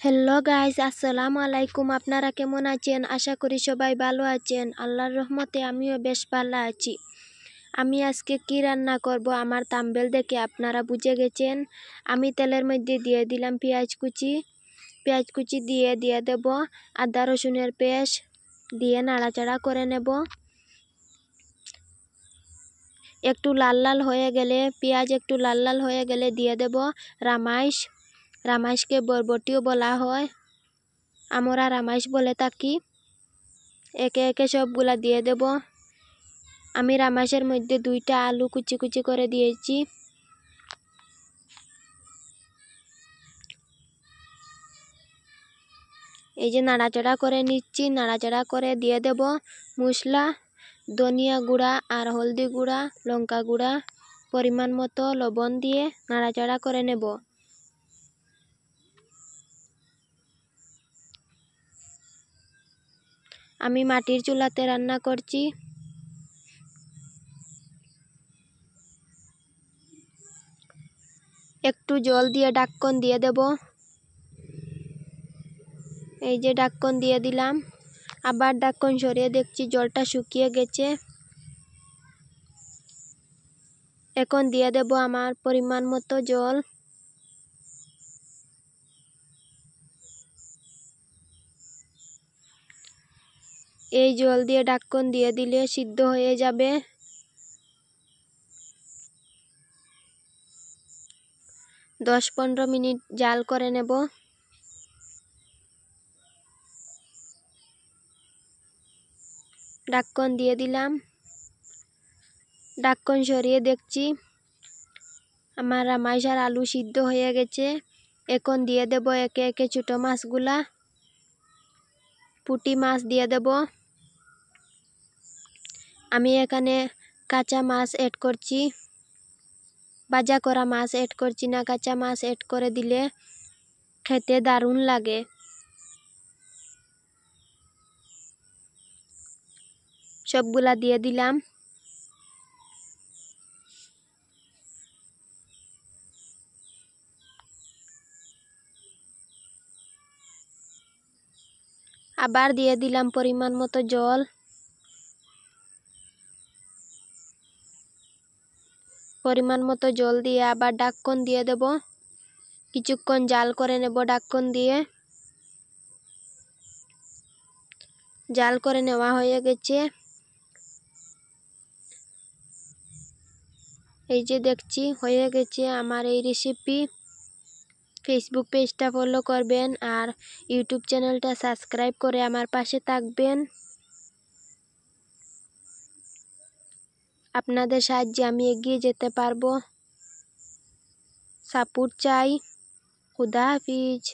Hello guys, আসসালামু আলাইকুম। আপনারা কেমন আছেন? আশা করি সবাই ভালো আছেন। আল্লাহর রহমতে আমিও বেশ ভালো আছি। আমি আজকে কি রান্না করব আমার থাম্বনেল দেখে আপনারা বুঝে গেছেন। আমি তেলের মধ্যে দিয়ে দিলাম পেঁয়াজ কুচি দিয়ে দেব আদা রসুনের পেস্ট দিয়ে নাড়াচাড়া করে নেব। একটু লাল লাল হয়ে গেলে পেঁয়াজ একটু লাল লাল হয়ে গেলে দিয়ে দেব রামাইশকে বরবটিও বলা হয়, আমরা রামাইশ বলে থাকি। একে একে সবগুলা দিয়ে দেব। আমি রামাইশের মধ্যে 2টা আলু কুচি কুচি করে দিয়েছি। এই যে নাড়াচাড়া করে নিচ্ছি, নাড়াচাড়া করে দিয়ে দেব মশলা, ধনিয়া গুঁড়া আর হলদি গুঁড়া, লঙ্কা গুঁড়া, পরিমাণ মতো লবণ দিয়ে নাড়াচাড়া করে নেব। আমি মাটির চুলাতে রান্না করছি। একটু জল দিয়ে ঢাকন দিয়ে দেব। এই যে ঢাকন দিয়ে দিলাম, আবার ঢাকন সরিয়ে দেখছি জলটা শুকিয়ে গেছে। এখন দিয়ে দেব আমার পরিমাণ মতো জল। এই জল দিয়ে ঢাকন দিয়ে দিলে সিদ্ধ হয়ে যাবে। 10-15 মিনিট জাল করে নেব। ঢাকন দিয়ে দিলাম, ঢাকন সরিয়ে দেখছি আমার রামাইশ আর আলু সিদ্ধ হয়ে গেছে। এখন দিয়ে দেব একে একে ছোট মাছগুলা। পুঁটি মাছ দিয়ে দেব। আমি এখানে কাঁচা মাছ অ্যাড করছি, ভাজা করা মাছ অ্যাড করছি না। কাঁচা মাছ অ্যাড করে দিলে খেতে দারুণ লাগে। সবগুলা দিয়ে দিলাম। আবার দিয়ে দিলাম পরিমাণ মতো জল। পরিমাণ মতো জল দিয়ে আবার ঢাকন দিয়ে দেব। কিছুক্ষণ জাল করে নেব ঢাকন দিয়ে। জাল করে নেওয়া হয়ে গেছে। এই যে দেখছি হয়ে গেছে আমার এই রেসিপি। ফেসবুক পেজটা ফলো করবেন আর ইউটিউব চ্যানেলটা সাবস্ক্রাইব করে আমার পাশে থাকবেন। আপনাদের সাহায্যে আমি এগিয়ে যেতে পারবো। সাপোর্ট চাই। খুদা হাফিজ।